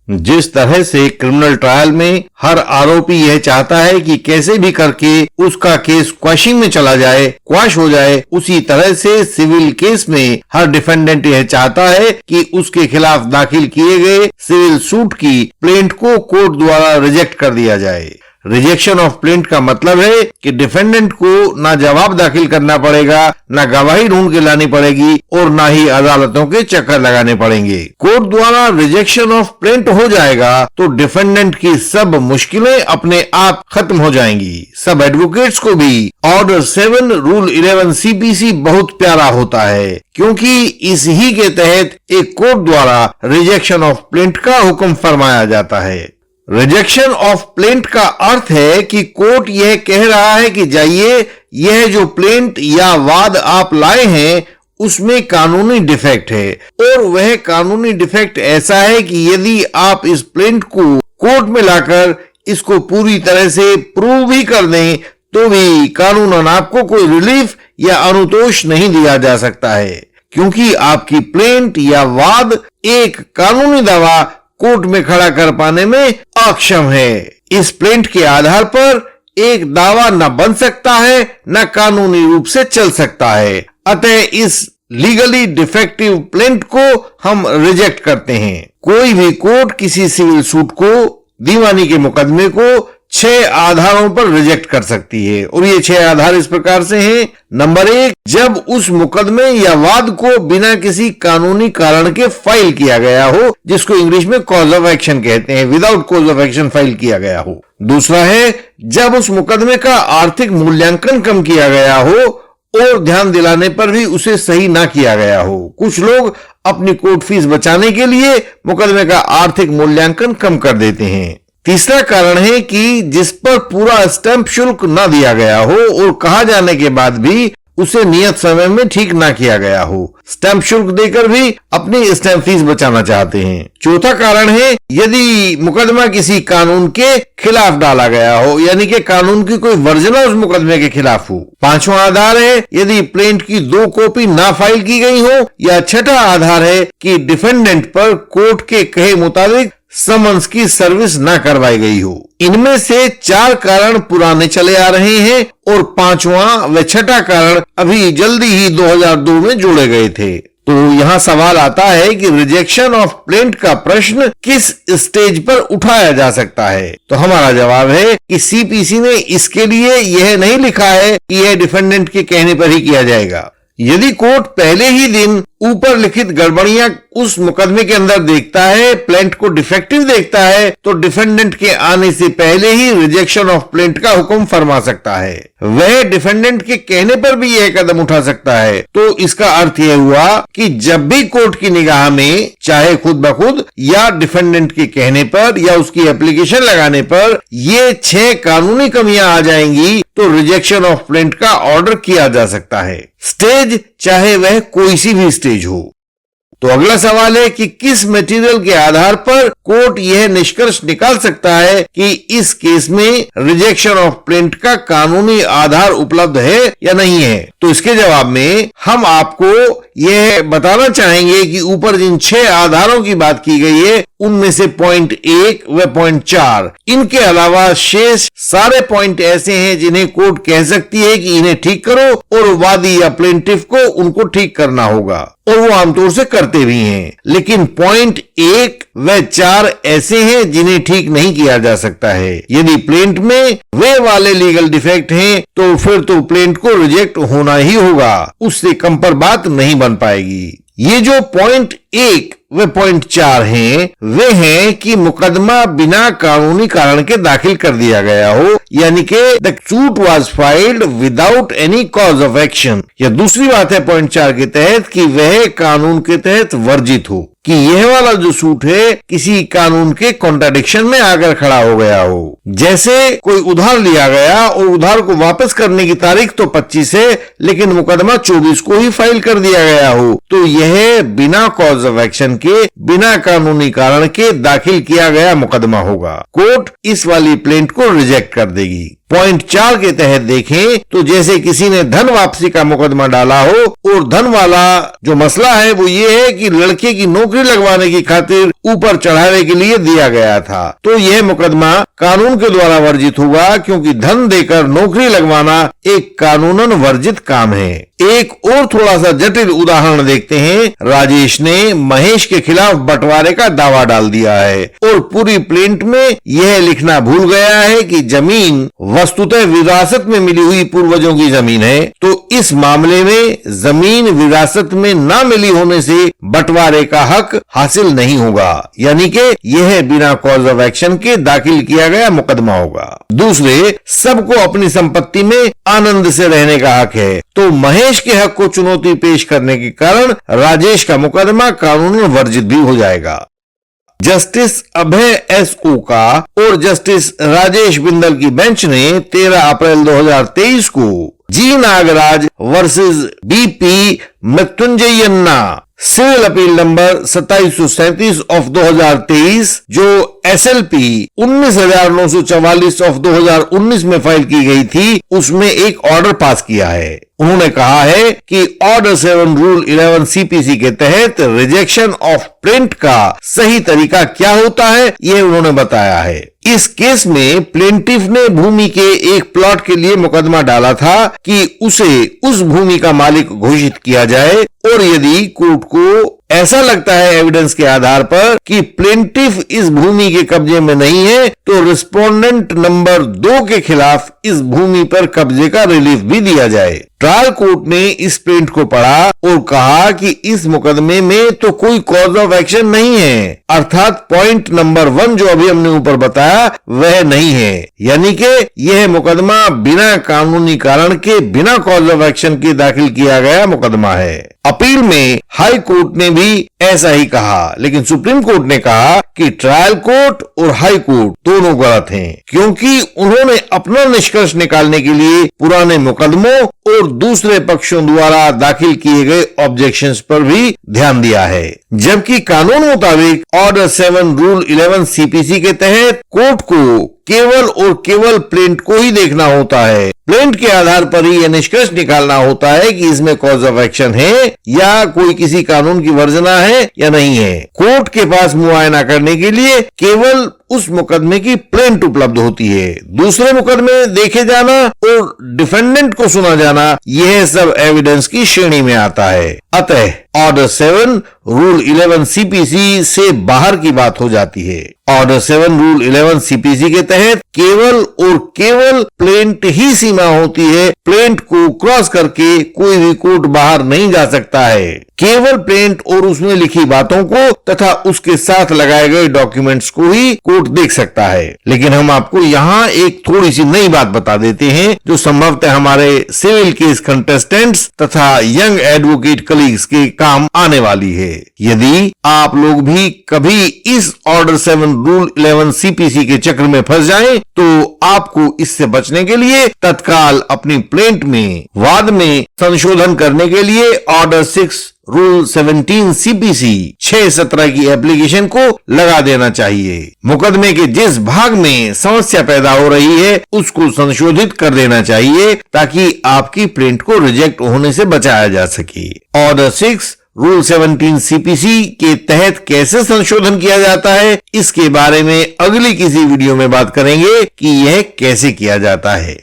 जिस तरह से क्रिमिनल ट्रायल में हर आरोपी यह चाहता है कि कैसे भी करके उसका केस क्वैशिंग में चला जाए, क्वैश हो जाए, उसी तरह से सिविल केस में हर डिफेंडेंट यह चाहता है कि उसके खिलाफ दाखिल किए गए सिविल सूट की प्लेंट को कोर्ट द्वारा रिजेक्ट कर दिया जाए। रिजेक्शन ऑफ प्लेंट का मतलब है कि डिफेंडेंट को ना जवाब दाखिल करना पड़ेगा, ना गवाही ढूंढ के लानी पड़ेगी और ना ही अदालतों के चक्कर लगाने पड़ेंगे। कोर्ट द्वारा रिजेक्शन ऑफ प्लेंट हो जाएगा तो डिफेंडेंट की सब मुश्किलें अपने आप खत्म हो जाएंगी। सब एडवोकेट्स को भी ऑर्डर 7 रूल 11 CPC बहुत प्यारा होता है, क्योंकि इस ही के तहत एक कोर्ट द्वारा रिजेक्शन ऑफ प्लेंट का हुक्म फरमाया जाता है। रिजेक्शन ऑफ प्लेंट का अर्थ है कि कोर्ट यह कह रहा है कि जाइए, यह जो प्लेंट या वाद आप लाए हैं उसमें कानूनी डिफेक्ट है, और वह कानूनी डिफेक्ट ऐसा है कि यदि आप इस प्लेंट को कोर्ट में लाकर इसको पूरी तरह से प्रूव भी कर दें तो भी कानूनन आपको कोई रिलीफ या अनुतोष नहीं दिया जा सकता है, क्योंकि आपकी प्लेंट या वाद एक कानूनी दावा कोर्ट में खड़ा कर पाने में अक्षम है। इस प्लेंट के आधार पर एक दावा न बन सकता है, न कानूनी रूप से चल सकता है। अतः इस लीगली डिफेक्टिव प्लेंट को हम रिजेक्ट करते हैं। कोई भी कोर्ट किसी सिविल सूट को, दीवानी के मुकदमे को 6 आधारों पर रिजेक्ट कर सकती है, और ये 6 आधार इस प्रकार से हैं। नंबर 1, जब उस मुकदमे या वाद को बिना किसी कानूनी कारण के फाइल किया गया हो, जिसको इंग्लिश में कॉज ऑफ एक्शन कहते हैं, without cause of action file किया गया हो। दूसरा है जब उस मुकदमे का आर्थिक मूल्यांकन कम किया गया हो और ध्यान दिलाने पर भी उसे सही ना किया गया हो। कुछ लोग अपनी कोर्ट फीस बचाने के लिए मुकदमे का आर्थिक मूल्यांकन कम कर देते हैं। तीसरा कारण है कि जिस पर पूरा स्टैंप शुल्क न दिया गया हो और कहा जाने के बाद भी उसे नियत समय में ठीक ना किया गया हो, स्टैंप शुल्क देकर भी अपनी स्टैंप फीस बचाना चाहते हैं। चौथा कारण है यदि मुकदमा किसी कानून के खिलाफ डाला गया हो, यानी कि कानून की कोई वर्जना उस मुकदमे के खिलाफ हो। पांचवा आधार है यदि प्लेंट की 2 कॉपी ना फाइल की गई हो, या छठा आधार है कि डिफेंडेंट पर कोर्ट के कहे मुताबिक समन्स की सर्विस ना करवाई गई हो। इनमें से 4 कारण पुराने चले आ रहे हैं और 5वां व छठा कारण अभी जल्दी ही 2002 में जोड़े गए थे। तो यहाँ सवाल आता है कि रिजेक्शन ऑफ प्लेंट का प्रश्न किस स्टेज पर उठाया जा सकता है। तो हमारा जवाब है कि CPC ने इसके लिए यह नहीं लिखा है कि यह डिफेंडेंट के कहने पर ही किया जाएगा। यदि कोर्ट पहले ही दिन ऊपर लिखित गड़बड़ियां उस मुकदमे के अंदर देखता है, प्लेंट को डिफेक्टिव देखता है, तो डिफेंडेंट के आने से पहले ही रिजेक्शन ऑफ प्लेंट का हुक्म फरमा सकता है। वह डिफेंडेंट के कहने पर भी यह कदम उठा सकता है। तो इसका अर्थ यह हुआ कि जब भी कोर्ट की निगाह में, चाहे खुद ब खुद या डिफेंडेंट के कहने पर या उसकी एप्लीकेशन लगाने पर, ये 6 कानूनी कमियां आ जाएंगी तो रिजेक्शन ऑफ प्लेंट का ऑर्डर किया जा सकता है, स्टेज चाहे वह कोई सी भी स्टेज हो। तो अगला सवाल है कि किस मटेरियल के आधार पर कोर्ट यह निष्कर्ष निकाल सकता है कि इस केस में रिजेक्शन ऑफ प्लेंट का कानूनी आधार उपलब्ध है या नहीं है। तो इसके जवाब में हम आपको यह बताना चाहेंगे कि ऊपर जिन 6 आधारों की बात की गई है उनमें से पॉइंट 1 व पॉइंट 4, इनके अलावा शेष सारे पॉइंट ऐसे हैं जिन्हें कोर्ट कह सकती है कि इन्हें ठीक करो और वादी या प्लेंटिफ को उनको ठीक करना होगा, और वो आमतौर से करते भी हैं। लेकिन पॉइंट 1 व 4 ऐसे हैं जिन्हें ठीक नहीं किया जा सकता है। यदि प्लेंट में वे वाले लीगल डिफेक्ट हैं तो फिर तो प्लेंट को रिजेक्ट होना ही होगा, उससे कम पर बात नहीं बन पाएगी। ये जो पॉइंट 1 व पॉइंट 4 हैं वे हैं कि मुकदमा बिना कानूनी कारण के दाखिल कर दिया गया हो, यानी कि the suit was filed without any cause of action. या दूसरी बात है पॉइंट 4 के तहत कि वह कानून के तहत वर्जित हो, कि यह वाला जो सूट है किसी कानून के कॉन्ट्राडिक्शन में आकर खड़ा हो गया हो। जैसे कोई उधार लिया गया और उधार को वापस करने की तारीख तो 25 है, लेकिन मुकदमा 24 को ही फाइल कर दिया गया हो, तो यह बिना कॉज ऑफ एक्शन के, बिना कानूनी कारण के दाखिल किया गया मुकदमा होगा। कोर्ट इस वाली प्लेंट को रिजेक्ट कर देगी। पॉइंट 4 के तहत देखें तो जैसे किसी ने धन वापसी का मुकदमा डाला हो और धन वाला जो मसला है वो ये है कि लड़के की नौकरी लगवाने की खातिर ऊपर चढ़ाने के लिए दिया गया था, तो यह मुकदमा कानून के द्वारा वर्जित होगा, क्योंकि धन देकर नौकरी लगवाना एक कानूनन वर्जित काम है। एक और थोड़ा सा जटिल उदाहरण देखते हैं। राजेश ने महेश के खिलाफ बंटवारे का दावा डाल दिया है और पूरी प्रिंट में यह लिखना भूल गया है कि जमीन वस्तुतः विरासत में मिली हुई पूर्वजों की जमीन है, तो इस मामले में जमीन विरासत में ना मिली होने से बंटवारे का हक हासिल नहीं होगा, यानी कि यह बिना कॉज ऑफ एक्शन के दाखिल किया गया मुकदमा होगा। दूसरे, सबको अपनी संपत्ति में आनंद से रहने का हक है, तो महेश के हक को चुनौती पेश करने के कारण राजेश का मुकदमा कानूनन वर्जित भी हो जाएगा। जस्टिस अभय एस ओका और जस्टिस राजेश बिंदल की बेंच ने 13 अप्रैल 2023 को G Nagaraj versus BP Mrutyunjayanna civil appeal number 2737 of 2023 जो SLP 19,944 ऑफ 2019 में फाइल की गई थी, उसमें एक ऑर्डर पास किया है। उन्होंने कहा है कि ऑर्डर 7 रूल 11 CPC के तहत रिजेक्शन ऑफ प्रिंट का सही तरीका क्या होता है, यह उन्होंने बताया है। इस केस में प्लेंटिफ ने भूमि के एक प्लॉट के लिए मुकदमा डाला था कि उसे उस भूमि का मालिक घोषित किया जाए, और यदि कोर्ट को ऐसा लगता है एविडेंस के आधार पर कि प्लेंटिफ इस भूमि के कब्जे में नहीं है, तो रिस्पोंडेंट नंबर 2 के खिलाफ इस भूमि पर कब्जे का रिलीफ भी दिया जाए। ट्रायल कोर्ट ने इस प्रिंट को पढ़ा और कहा कि इस मुकदमे में तो कोई कॉज ऑफ एक्शन नहीं है, अर्थात पॉइंट नंबर 1 जो अभी हमने ऊपर बताया वह नहीं है, यानी कि यह मुकदमा बिना कानूनी कारण के, बिना कॉज ऑफ एक्शन के दाखिल किया गया मुकदमा है। अपील में हाई कोर्ट ने भी ऐसा ही कहा, लेकिन सुप्रीम कोर्ट ने कहा कि ट्रायल कोर्ट और हाई कोर्ट दोनों गलत हैं, क्योंकि उन्होंने अपना निष्कर्ष निकालने के लिए पुराने मुकदमों और दूसरे पक्षों द्वारा दाखिल किए गए ऑब्जेक्शंस पर भी ध्यान दिया है, जबकि कानून मुताबिक ऑर्डर 7 रूल 11 CPC के तहत कोर्ट को केवल और केवल प्लेंट को ही देखना होता है। प्लेंट के आधार पर ही यह निष्कर्ष निकालना होता है कि इसमें कॉज ऑफ एक्शन है या कोई किसी कानून की वर्जना है या नहीं है। कोर्ट के पास मुआयना करने के लिए केवल उस मुकदमे की प्लेंट उपलब्ध होती है। दूसरे मुकदमे देखे जाना और डिफेंडेंट को सुना जाना, यह सब एविडेंस की श्रेणी में आता है। अतः ऑर्डर 7 रूल 11 CPC से बाहर की बात हो जाती है। ऑर्डर 7 रूल 11 CPC के तहत केवल और केवल प्लेंट ही सीमा होती है। प्लेंट को क्रॉस करके कोई भी कोर्ट बाहर नहीं जा सकता है। केवल प्लेंट और उसमें लिखी बातों को तथा उसके साथ लगाए गए डॉक्यूमेंट्स को ही कोर्ट देख सकता है। लेकिन हम आपको यहाँ एक थोड़ी सी नई बात बता देते हैं, जो संभवतः हमारे सिविल केस कंटेस्टेंट्स तथा यंग एडवोकेट कलीग्स के काम आने वाली है। यदि आप लोग भी कभी इस ऑर्डर 7 रूल 11 CPC के चक्र में फंस जाएं, तो आपको इससे बचने के लिए तत्काल अपनी प्लेंट में वाद में संशोधन करने के लिए ऑर्डर 6 रूल 17 CPC 617 की एप्लीकेशन को लगा देना चाहिए। मुकदमे के जिस भाग में समस्या पैदा हो रही है उसको संशोधित कर देना चाहिए, ताकि आपकी प्रिंट को रिजेक्ट होने से बचाया जा सके। ऑर्डर 6 रूल 17 CPC के तहत कैसे संशोधन किया जाता है, इसके बारे में अगली किसी वीडियो में बात करेंगे कि यह कैसे किया जाता है।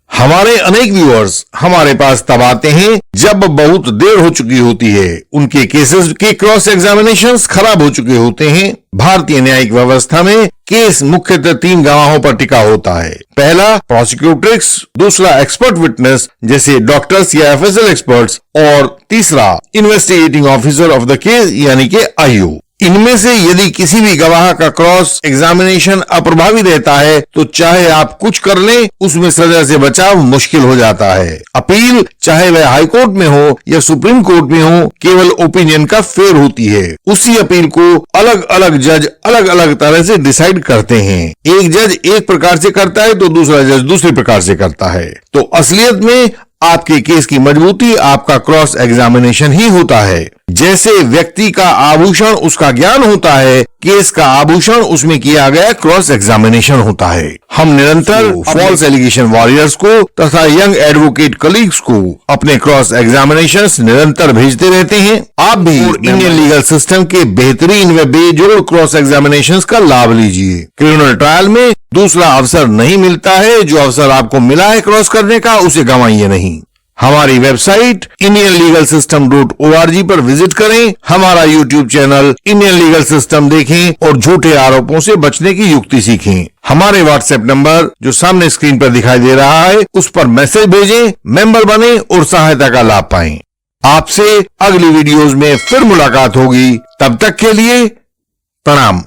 हमारे अनेक व्यूअर्स हमारे पास तब आते हैं जब बहुत देर हो चुकी होती है, उनके केसेस के क्रॉस एग्जामिनेशंस खराब हो चुके होते हैं। भारतीय न्यायिक व्यवस्था में केस मुख्यतः 3 गवाहों पर टिका होता है। पहला प्रोसिक्यूट्रिक्स, दूसरा एक्सपर्ट विटनेस जैसे डॉक्टर्स या FSL एक्सपर्ट्स, और तीसरा investigating officer of the case यानी कि IO। इनमें से यदि किसी भी गवाह का क्रॉस एग्जामिनेशन अप्रभावित रहता है तो चाहे आप कुछ कर लें, उसमें सजा से बचाव मुश्किल हो जाता है। अपील चाहे वह हाई कोर्ट में हो या सुप्रीम कोर्ट में हो, केवल ओपिनियन का फेर होती है। उसी अपील को अलग अलग जज अलग अलग तरह से डिसाइड करते हैं। एक जज एक प्रकार से करता है तो दूसरा जज दूसरे प्रकार से करता है। तो असलियत में आपके केस की मजबूती आपका क्रॉस एग्जामिनेशन ही होता है। जैसे व्यक्ति का आभूषण उसका ज्ञान होता है, केस का आभूषण उसमें किया गया क्रॉस एग्जामिनेशन होता है। हम निरंतर फॉल्स एलिगेशन वॉरियर्स को तथा यंग एडवोकेट कलीग्स को अपने क्रॉस एग्जामिनेशंस निरंतर भेजते रहते हैं। आप भी इंडियन लीगल सिस्टम के बेहतरीन व बेजोड़ क्रॉस एग्जामिनेशंस का लाभ लीजिए। क्रिमिनल ट्रायल में दूसरा अवसर नहीं मिलता है, जो अवसर आपको मिला है क्रॉस करने का उसे गंवाइए नहीं। हमारी वेबसाइट indianlegalsystem.org पर विजिट करें, हमारा YouTube channel Indian legal system देखें और झूठे आरोपों से बचने की युक्ति सीखें। हमारे व्हाट्सएप नंबर जो सामने स्क्रीन पर दिखाई दे रहा है उस पर मैसेज भेजें, मेंबर बने और सहायता का लाभ पाएं। आपसे अगली वीडियोस में फिर मुलाकात होगी, तब तक के लिए प्रणाम।